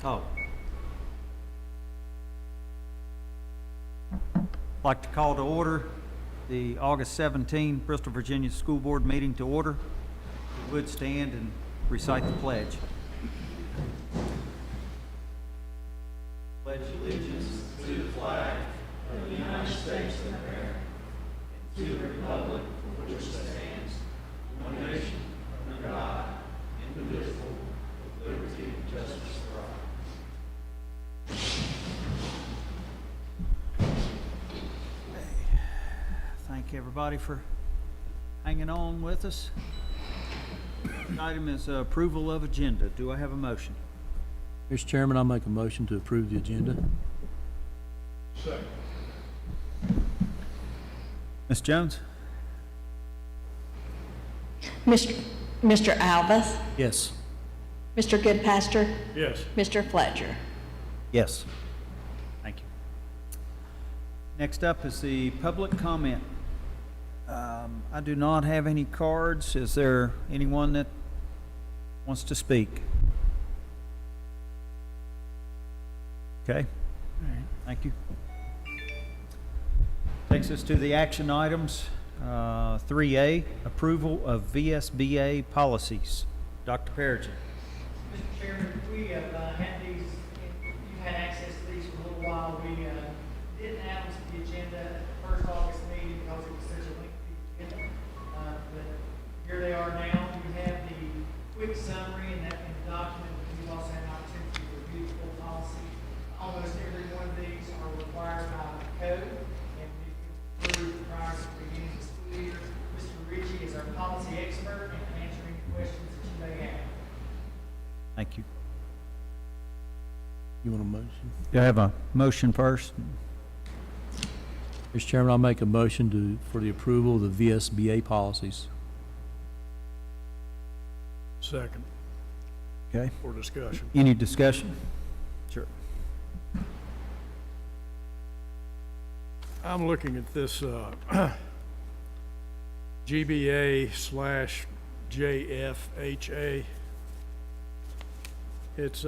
Oh. I'd like to call to order the August 17 Bristol, Virginia School Board meeting to order. We would stand and recite the pledge. Pledge allegiance to the flag of the United States of America and to the republic for which it stands, one nation, under God, indivisible, with liberty and justice for all. Thank everybody for hanging on with us. The item is approval of agenda. Do I have a motion? Mr. Chairman, I'll make a motion to approve the agenda. Second. Ms. Jones? Mr. Alvis, Yes. Mr. Goodpaster, Yes. Mr. Fletcher. Yes. Thank you. Next up is the public comment. I do not have any cards. Is there anyone that wants to speak? Okay. All right. Thank you. Takes us to the action items. 3A, approval of VSBA policies. Dr. Perigin. Mr. Chairman, we have had these, you've had access to these for a little while. We didn't add them to the agenda at the first August meeting because it was such a lengthy agenda. But here they are now. We have the quick summary in the document, because we've also had an opportunity to review the full policy. Almost every one of these are required by code, and we approved prior to the beginning of the school year. Mr. Ritchie is our policy expert and can answer any questions that you may have. Thank you. You want a motion? Do I have a motion first? Mr. Chairman, I'll make a motion for the approval of the VSBA policies. Second. Okay. For discussion. Any discussion? Sure. I'm looking at this GBA/JFHA. It's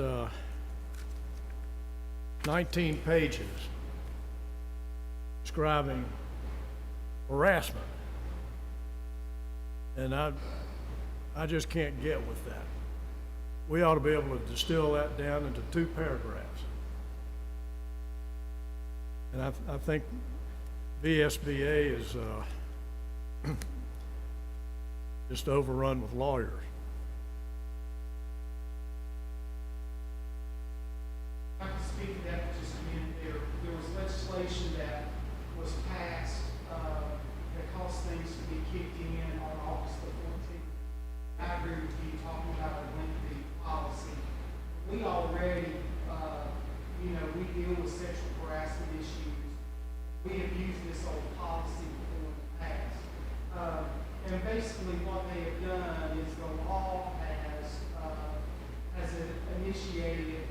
19 pages describing harassment. And I just can't get with that. We ought to be able to distill that down into 2 paragraphs. And I think VSBA is just overrun with lawyers. I can speak to that for just a minute. There was legislation that was passed that caused things to be kicked in on August the 14th. I agree with you talking about a lengthy policy. We already, we deal with sexual harassment issues. We have used this old policy before in the past. And basically what they have done is the law has initiated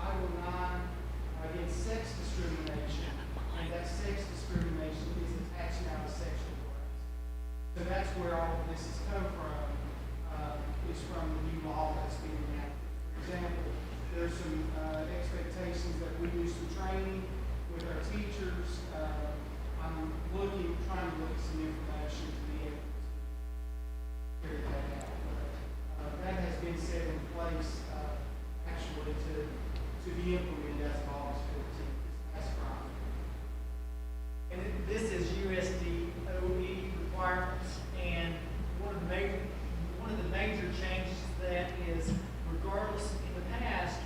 Title IX against sex discrimination, and that sex discrimination is attached now to sexual harassment. So that's where all of this has come from, is from the new law that's being enacted. For example, there's some expectations that we do some training with our teachers. I'm trying to look at some information to be able to carry that out. But that has been set in place actually to be implemented as of August 14th. That's right. And this is USDOE requirements, and one of the major changes to that is, regardless, in the past,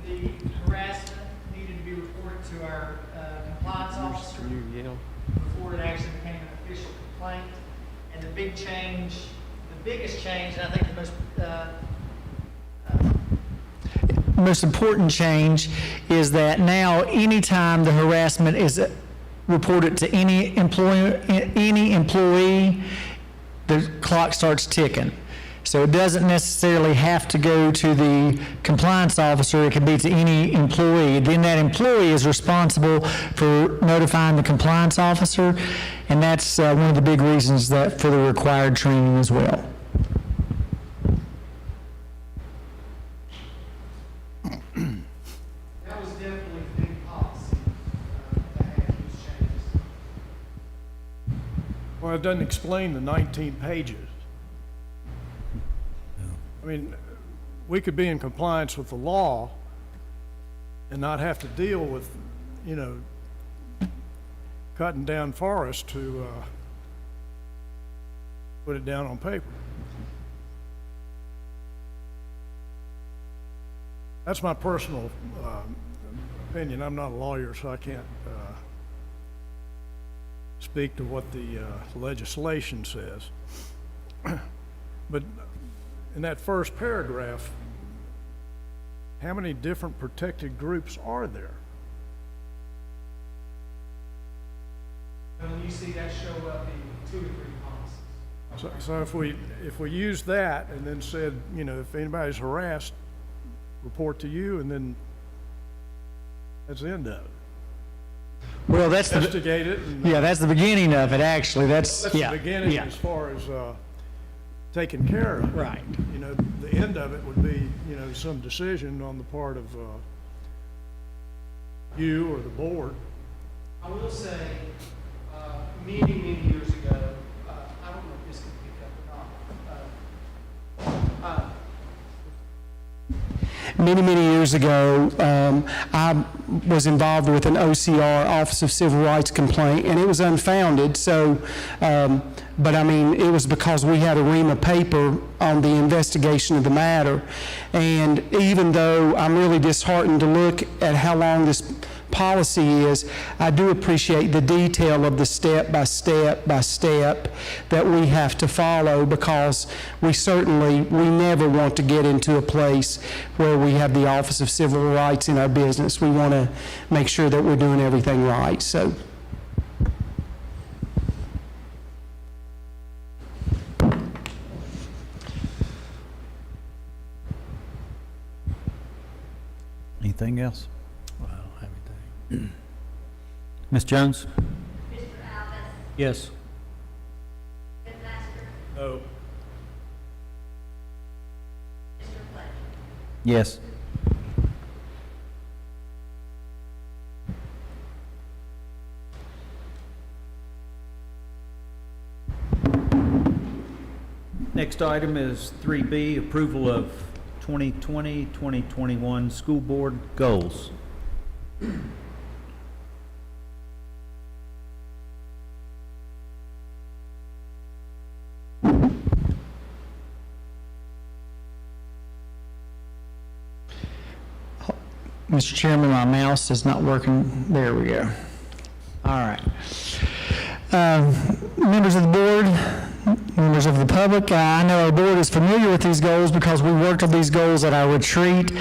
the harassment needed to be reported to our compliance officer before it actually became an official complaint. And the biggest change, and I think the most important change is that now anytime the harassment is reported to any employee, the clock starts ticking. So it doesn't necessarily have to go to the compliance officer. It can be to any employee. Then that employee is responsible for notifying the compliance officer, and that's one of the big reasons that for the required training as well. Well, it doesn't explain the 19 pages. I mean, we could be in compliance with the law and not have to deal with, you know, cutting down forest to put it down on paper. That's my personal opinion. I'm not a lawyer, so I can't speak to what the legislation says. But in that first paragraph, how many different protected groups are there? And when you see that show up in 2 or 3 policies. So if we use that and then said, you know, if anybody's harassed, report to you, and then that's the end of it. Well, that's the, Investigate it. And, yeah, that's the beginning of it, actually. That's that's yeah, the beginning yeah. as far as taking care of it. Right. You know, the end of it would be, you know, some decision on the part of you or the board. I will say, many, many years ago, I don't know if this can pick up or not. Many years ago, I was involved with an OCR, Office of Civil Rights complaint, and it was unfounded. So, but I mean, it was because we had a ream of paper on the investigation of the matter. And even though I'm really disheartened to look at how long this policy is, I do appreciate the detail of the step by step that we have to follow, because we never want to get into a place where we have the Office of Civil Rights in our business. We want to make sure that we're doing everything right. So. Anything else? Well, I don't have anything. Ms. Jones? Mr. Alvis, Yes. Ms. Master, No. Mr. Fletcher. Yes. Next item is 3B, approval of 2020-2021 school board goals. Mr. Chairman, my mouse is not working. There we go. All right. Members of the board, members of the public, I know our board is familiar with these goals because we worked on these goals at our retreat.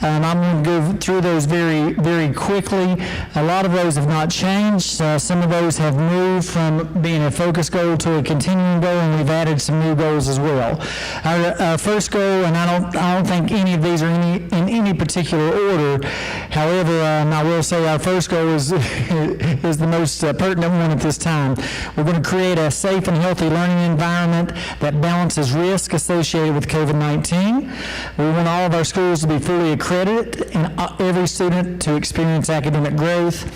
I'm going to go through those very, very quickly. A lot of those have not changed. Some of those have moved from being a focus goal to a continuing goal, and we've added some new goals as well. Our first goal, and I don't think any of these are in any particular order. However, I will say our first goal is the most pertinent one at this time. We're going to create a safe and healthy learning environment that balances risk associated with COVID-19. We want all of our schools to be fully accredited and every student to experience academic growth.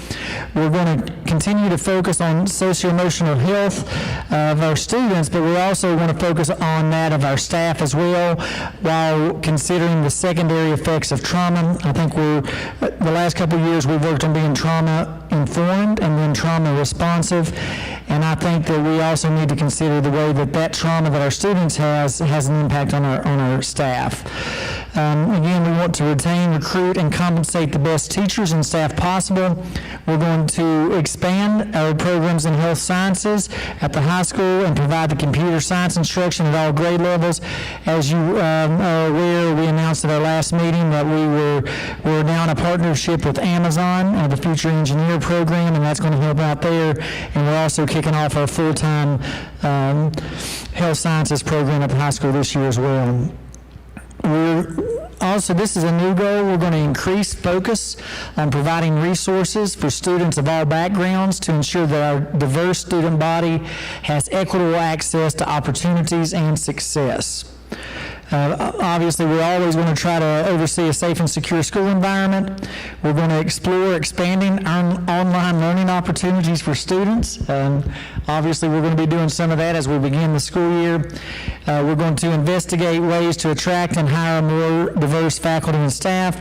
We're going to continue to focus on socio-emotional health of our students, but we also want to focus on that of our staff as well, while considering the secondary effects of trauma. I think the last couple of years we've worked on being trauma informed and then trauma responsive, and I think that we also need to consider the way that trauma that our students has an impact on our staff. Again, we want to retain, recruit, and compensate the best teachers and staff possible. We're going to expand our programs in health sciences at the high school and provide the computer science instruction at all grade levels. As you are aware, we announced at our last meeting that we're now in a partnership with Amazon, the Future Engineer program, and that's going to help out there. And we're also kicking off our full-time health sciences program at the high school this year as well. This is a new goal. We're going to increase focus on providing resources for students of all backgrounds to ensure that our diverse student body has equitable access to opportunities and success. Obviously, we're always going to try to oversee a safe and secure school environment. We're going to explore expanding online learning opportunities for students. Obviously, we're going to be doing some of that as we begin the school year. We're going to investigate ways to attract and hire more diverse faculty and staff.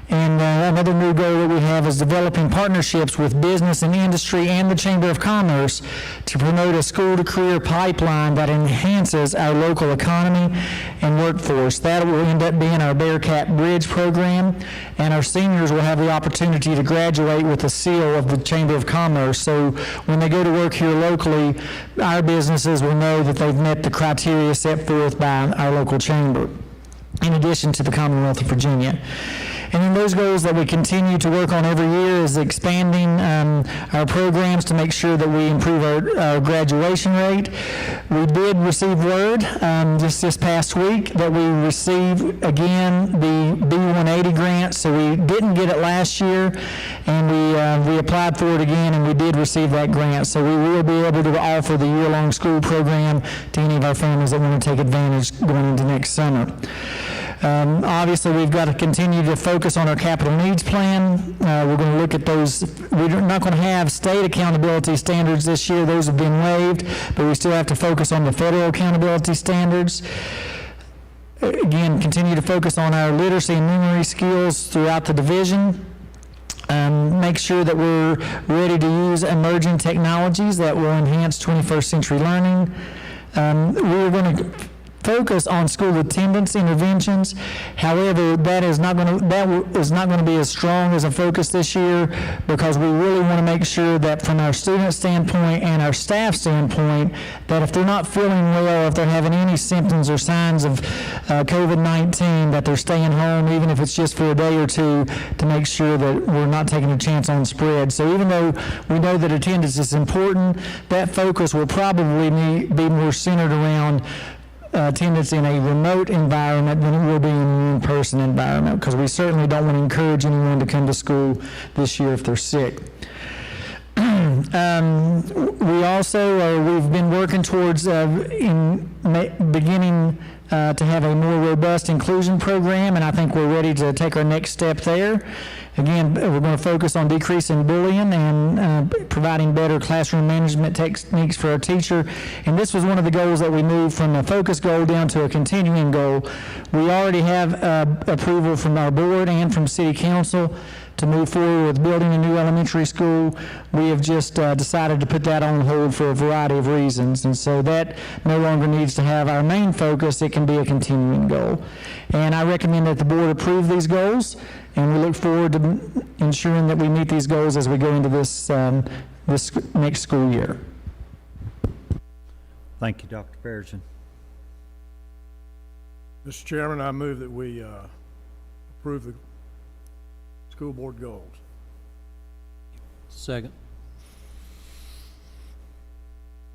And another new goal that we have is developing partnerships with business and industry and the Chamber of Commerce to promote a school-to-career pipeline that enhances our local economy and workforce. That will end up being our Bearcat Bridge program, and our seniors will have the opportunity to graduate with a seal of the Chamber of Commerce. So when they go to work here locally, our businesses will know that they've met the criteria set forth by our local chamber, in addition to the Commonwealth of Virginia. And then those goals that we continue to work on every year is expanding our programs to make sure that we improve our graduation rate. We did receive word just this past week that we received again the B180 grant. So we didn't get it last year, and we applied for it again, and we did receive that grant. So we will be able to offer the year-long school program to any of our families that want to take advantage going into next summer. Obviously, we've got to continue to focus on our capital needs plan. We're going to look at those. We're not going to have state accountability standards this year. Those have been waived, but we still have to focus on the federal accountability standards. Again, continue to focus on our literacy and numeracy skills throughout the division. Make sure that we're ready to use emerging technologies that will enhance 21st century learning. We're going to focus on school attendance interventions. However, that is not going to be as strong as a focus this year, because we really want to make sure that from our student standpoint and our staff standpoint, that if they're not feeling well, if they're having any symptoms or signs of COVID-19, that they're staying home, even if it's just for a day or two, to make sure that we're not taking a chance on spread. So even though we know that attendance is important, that focus will probably be more centered around attendance in a remote environment than it will be in an in-person environment, because we certainly don't want to encourage anyone to come to school this year if they're sick. We also, we've been working towards beginning to have a more robust inclusion program, and I think we're ready to take our next step there. Again, we're going to focus on decreasing bullying and providing better classroom management techniques for our teacher. And this was one of the goals that we moved from a focus goal down to a continuing goal. We already have approval from our board and from City Council to move forward with building a new elementary school. We have just decided to put that on hold for a variety of reasons. And so that no longer needs to have our main focus. It can be a continuing goal. And I recommend that the board approve these goals, and we look forward to ensuring that we meet these goals as we go into this next school year. Thank you, Dr. Perigin. Mr. Chairman, I move that we approve the school board goals. Second.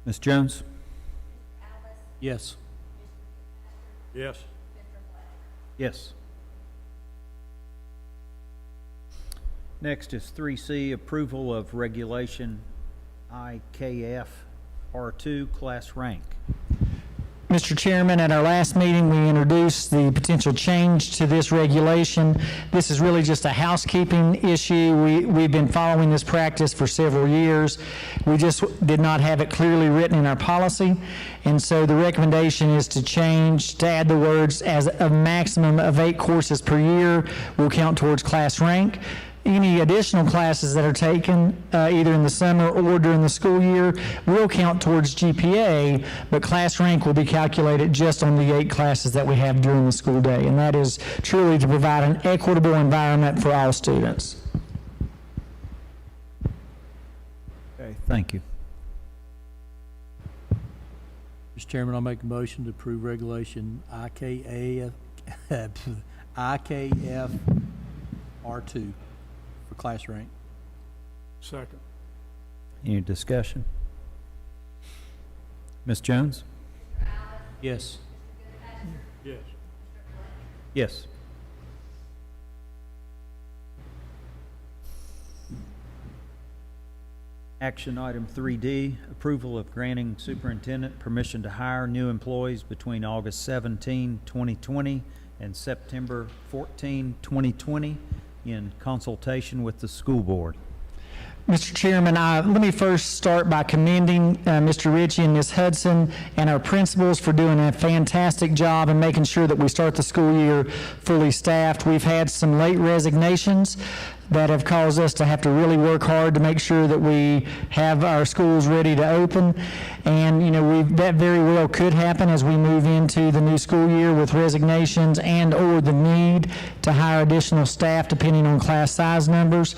Ms. Jones? Yes. Yes. Yes. Next is 3C, approval of regulation IKF R2 class rank. Mr. Chairman, at our last meeting, we introduced the potential change to this regulation. This is really just a housekeeping issue. We've been following this practice for several years. We just did not have it clearly written in our policy. And so the recommendation is to add the words, as a maximum of 8 courses per year will count towards class rank. Any additional classes that are taken either in the summer or during the school year will count towards GPA, but class rank will be calculated just on the 8 classes that we have during the school day, and that is truly to provide an equitable environment for all students. Okay, thank you. Mr. Chairman, I'll make a motion to approve regulation IKF R2 for class rank. Second. Any discussion? Ms. Jones? Yes. Yes. Yes. Action item 3D, approval of granting superintendent permission to hire new employees between August 17, 2020 and September 14, 2020 in consultation with the school board. Mr. Chairman, let me first start by commending Mr. Ritchie and Ms. Hudson and our principals for doing a fantastic job and making sure that we start the school year fully staffed. We've had some late resignations that have caused us to have to really work hard to make sure that we have our schools ready to open. And, you know, that very well could happen as we move into the new school year with resignations and or the need to hire additional staff depending on class size numbers.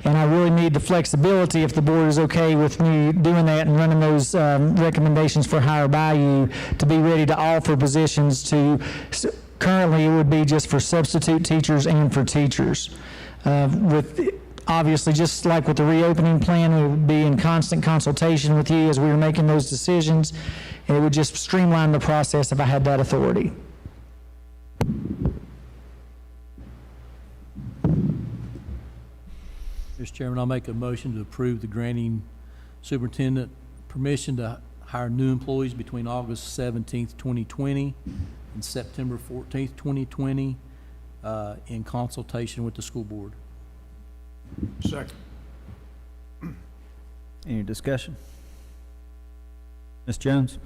And I really need the flexibility, if the board is okay with me doing that and running those recommendations for hire by you, to be ready to offer positions to, currently it would be just for substitute teachers and for teachers. With obviously, just like with the reopening plan, we would be in constant consultation with you as we were making those decisions, and it would just streamline the process if I had that authority. Mr. Chairman, I'll make a motion to approve the granting superintendent permission to hire new employees between August 17th, 2020 and September 14th, 2020 in consultation with the school board. Second. Any discussion? Ms. Jones?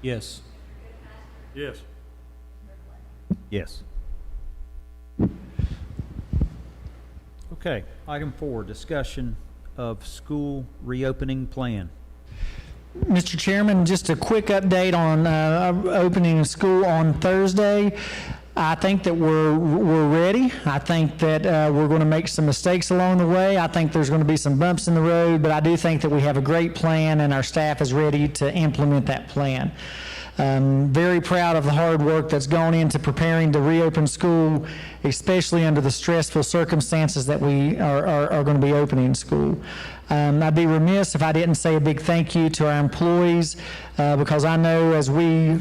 Yes. Yes. Yes. Okay, item 4, discussion of school reopening plan. Mr. Chairman, just a quick update on opening school on Thursday. I think that we're ready. I think that we're going to make some mistakes along the way. I think there's going to be some bumps in the road, but I do think that we have a great plan and our staff is ready to implement that plan. Very proud of the hard work that's gone into preparing to reopen school, especially under the stressful circumstances that we are going to be opening school. I'd be remiss if I didn't say a big thank you to our employees because I know as we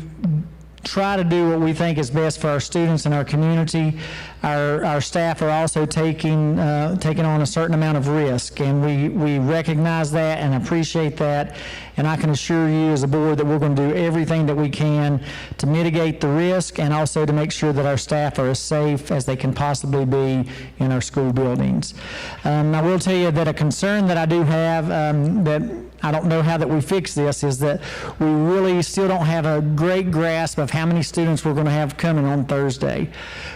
try to do what we think is best for our students and our community, our staff are also taking on a certain amount of risk, and we recognize that and appreciate that, and I can assure you as a board that we're going to do everything that we can to mitigate the risk and also to make sure that our staff are as safe as they can possibly be in our school buildings. I will tell you that a concern that I do have that I don't know how that we fix this is that we really still don't have a great grasp of how many students we're going to have coming on Thursday.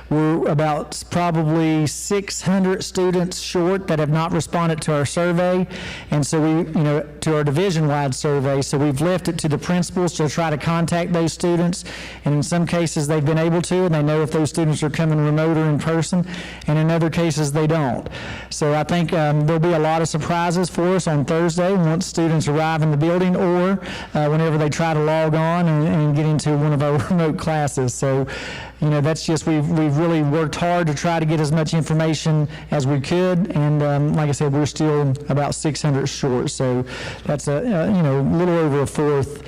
We're about probably 600 students short that have not responded to our survey, and so to our division-wide survey. So we've left it to the principals to try to contact those students, and in some cases they've been able to, and they know if those students are coming remote or in person, and in other cases they don't. So I think there'll be a lot of surprises for us on Thursday once students arrive in the building or whenever they try to log on and get into one of our remote classes. So, that's just, we've really worked hard to try to get as much information as we could, and like I said, we're still about 600 short, so that's a little over a fourth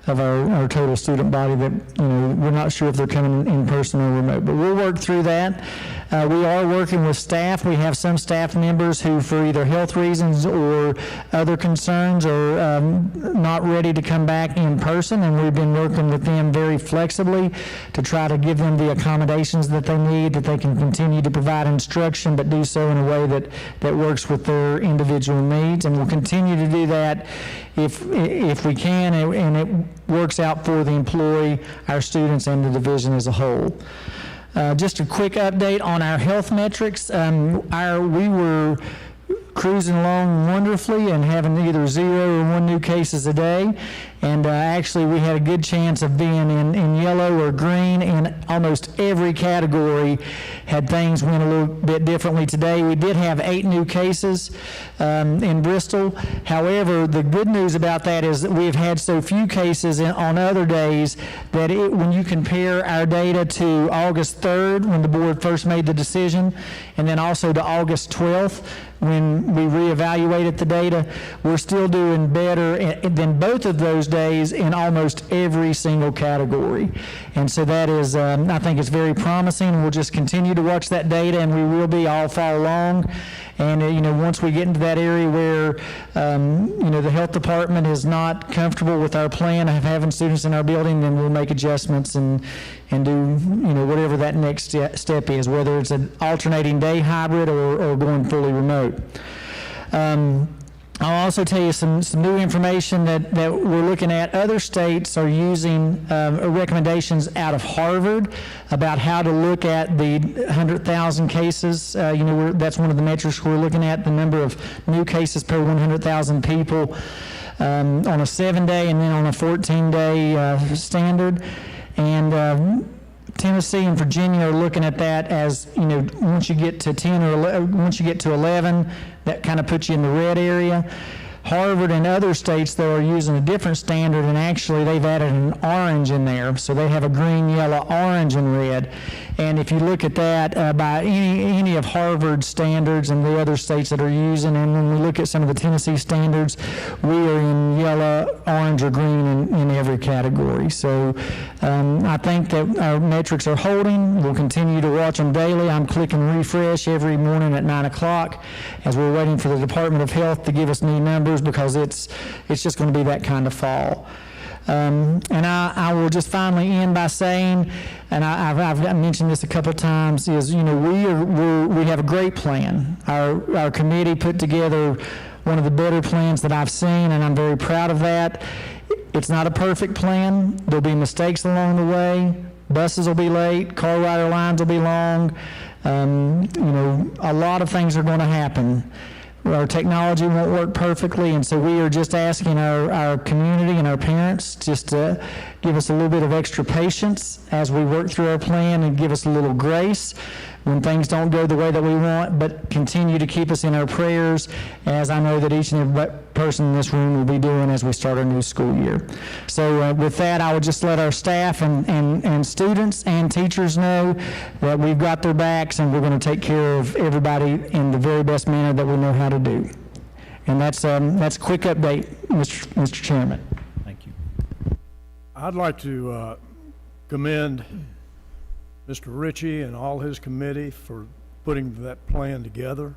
of our total student body that, we're not sure if they're coming in person or remote, but we'll work through that. We are working with staff. We have some staff members who, for either health reasons or other concerns, are not ready to come back in person, and we've been working with them very flexibly to try to give them the accommodations that they need, that they can continue to provide instruction, but do so in a way that works with their individual needs, and we'll continue to do that if we can, and it works out for the employee, our students, and the division as a whole. Just a quick update on our health metrics. We were cruising along wonderfully and having either 0 or 1 new cases a day. And actually, we had a good chance of being in yellow or green, and almost every category had things went a little bit differently today. We did have 8 new cases in Bristol. However, the good news about that is that we've had so few cases on other days that when you compare our data to August 3rd, when the board first made the decision, and then also to August 12th, when we reevaluated the data, we're still doing better than both of those days in almost every single category. And so that is, I think it's very promising. We'll just continue to watch that data, and we will be all fall along. And, once we get into that area where, the health department is not comfortable with our plan of having students in our building, then we'll make adjustments and do, whatever that next step is, whether it's an alternating day hybrid or going fully remote. I'll also tell you some new information that we're looking at. Other states are using recommendations out of Harvard about how to look at the 100,000 cases. That's one of the metrics we're looking at, the number of new cases per 100,000 people on a 7-day and then on a 14-day standard. And Tennessee and Virginia are looking at that as, once you get to 10 or once you get to 11, that kind of puts you in the red area. Harvard and other states, though, are using a different standard, and actually they've added an orange in there. So they have a green, yellow, orange, and red. And if you look at that by any of Harvard's standards and the other states that are using, and when we look at some of the Tennessee standards, we are in yellow, orange, or green in every category. So I think that our metrics are holding. We'll continue to watch them daily. I'm clicking refresh every morning at 9 o'clock as we're waiting for the Department of Health to give us new numbers, because it's just going to be that kind of fall. And I will just finally end by saying, and I've mentioned this a couple of times, is we have a great plan. Our committee put together one of the better plans that I've seen, and I'm very proud of that. It's not a perfect plan. There'll be mistakes along the way. Buses will be late. Car rider lines will be long. A lot of things are going to happen. Our technology won't work perfectly, and so we are just asking our community and our parents just to give us a little bit of extra patience as we work through our plan, and give us a little grace when things don't go the way that we want, but continue to keep us in our prayers, as I know that each and every person in this room will be doing as we start our new school year. So with that, I would just let our staff and students and teachers know that we've got their backs, and we're going to take care of everybody in the very best manner that we know how to do. And that's a quick update, Mr. Chairman. Thank you. I'd like to commend Mr. Ritchie and all his committee for putting that plan together.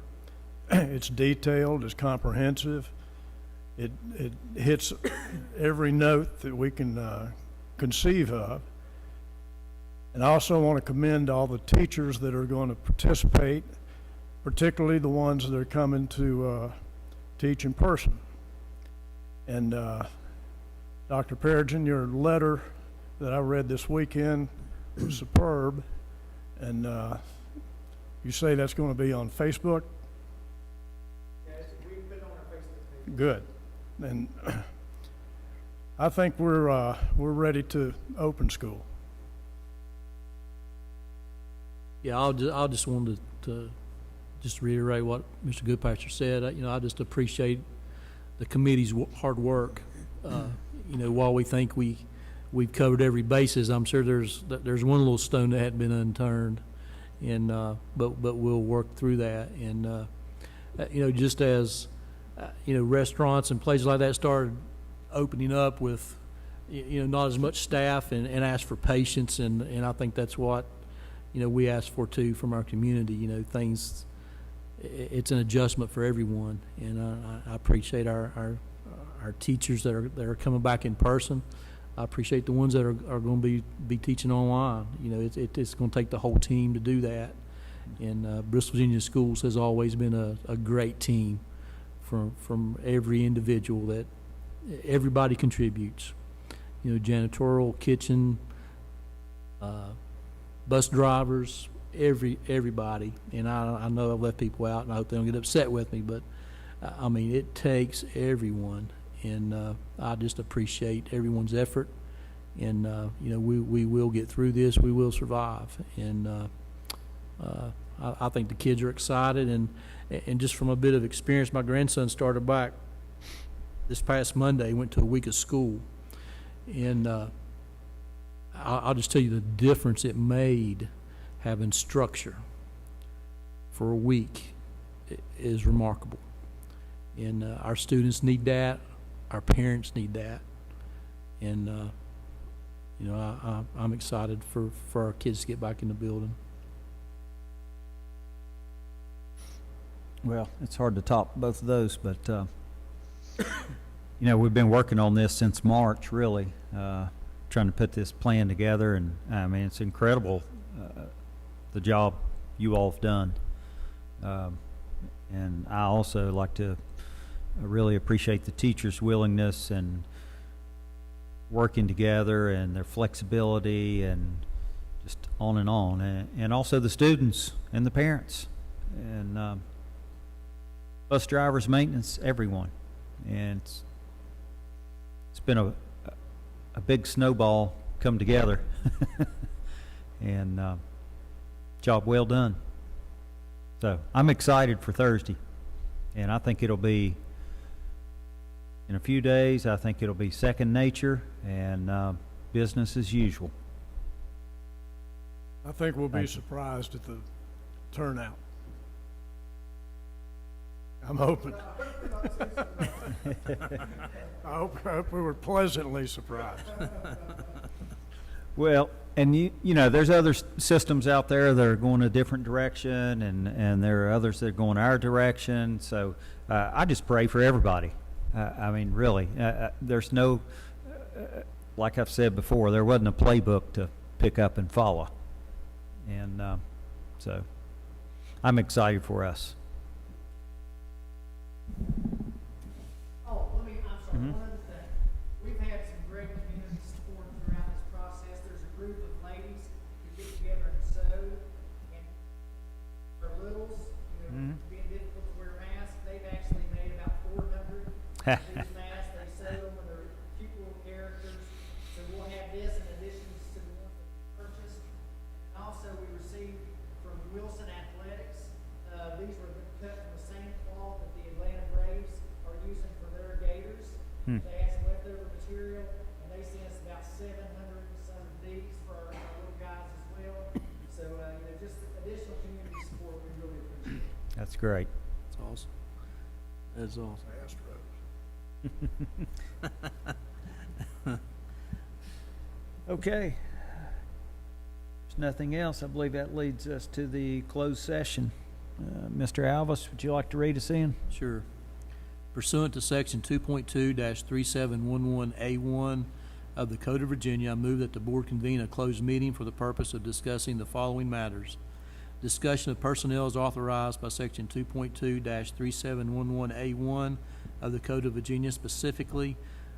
It's detailed, it's comprehensive. It hits every note that we can conceive of. And I also want to commend all the teachers that are going to participate, particularly the ones that are coming to teach in person. And Dr. Perigin, your letter that I read this weekend was superb, and you say that's going to be on Facebook? Yes, we put it on our Facebook page. Good. And I think we're ready to open school. Yeah, I'll just want to just reiterate what Mr. Goodpasture said. I just appreciate the committee's hard work. While we think we've covered every basis, I'm sure there's one little stone that hadn't been unturned, and but we'll work through that. And just as restaurants and places like that started opening up with not as much staff, and ask for patience, and I think that's what we ask for too from our community. Things, it's an adjustment for everyone, and I appreciate our teachers that are coming back in person. I appreciate the ones that are going to be teaching online. It's going to take the whole team to do that. And Bristol Virginia Schools has always been a great team from every individual that everybody contributes. Janitorial, kitchen, bus drivers, everybody. And I know I've left people out, and I hope they don't get upset with me, but it takes everyone. And I just appreciate everyone's effort, and we will get through this. We will survive, and I think the kids are excited. And just from a bit of experience, my grandson started back this past Monday. Went to a week of school, and I'll just tell you the difference it made having structure for a week. is remarkable. And our students need that, our parents need that, and you know, I'm excited for our kids to get back in the building. Well, it's hard to top both of those, but, you know, we've been working on this since March, really, trying to put this plan together, and, I mean, it's incredible, the job you all have done. And I also like to really appreciate the teachers' willingness and working together and their flexibility and just on and on. And also the students and the parents and bus drivers, maintenance, everyone. And it's been a big snowball come together. And job well done. So I'm excited for Thursday, and I think it'll be, in a few days, I think it'll be second nature and business as usual. I think we'll be Thank you. surprised at the turnout. I'm hoping. I hope we were pleasantly surprised. Well, and you know, there's other systems out there that are going a different direction, and there are others that are going our direction. So I just pray for everybody. I mean, really, there's no, like I've said before, there wasn't a playbook to pick up and follow. And so I'm excited for us. Oh, I'm sorry, one other thing. We've had some great community support throughout this process. There's a group of ladies who get together and sew, and for littles, you know, being difficult to wear masks, they've actually made about 400 of these masks. They sew them with their cute little characters. So we'll have this in addition to the ones that we purchased. And also, we received from Wilson Athletics, these were cut from the same cloth that the Atlanta Braves are using for their Gators. They had some leftover material, and they sent us about 700 and some of these for our little guys as well. So, you know, just additional community support, we really appreciate it. That's great. That's awesome. That's awesome. Okay. There's nothing else. I believe that leads us to the closed session. Mr. Alvis, would you like to read us in? Sure. Pursuant to Section 2.2-3711A1 of the Code of Virginia, I move that the board convene a closed meeting for the purpose of discussing the following matters. Discussion of personnel is authorized by Section 2.2-3711A1 of the Code of Virginia, specifically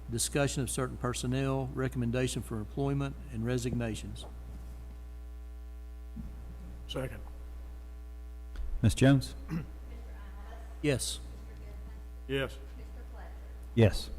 discussion of certain personnel, recommendation for employment, and resignations. Second. Ms. Jones? Yes. Yes. Yes.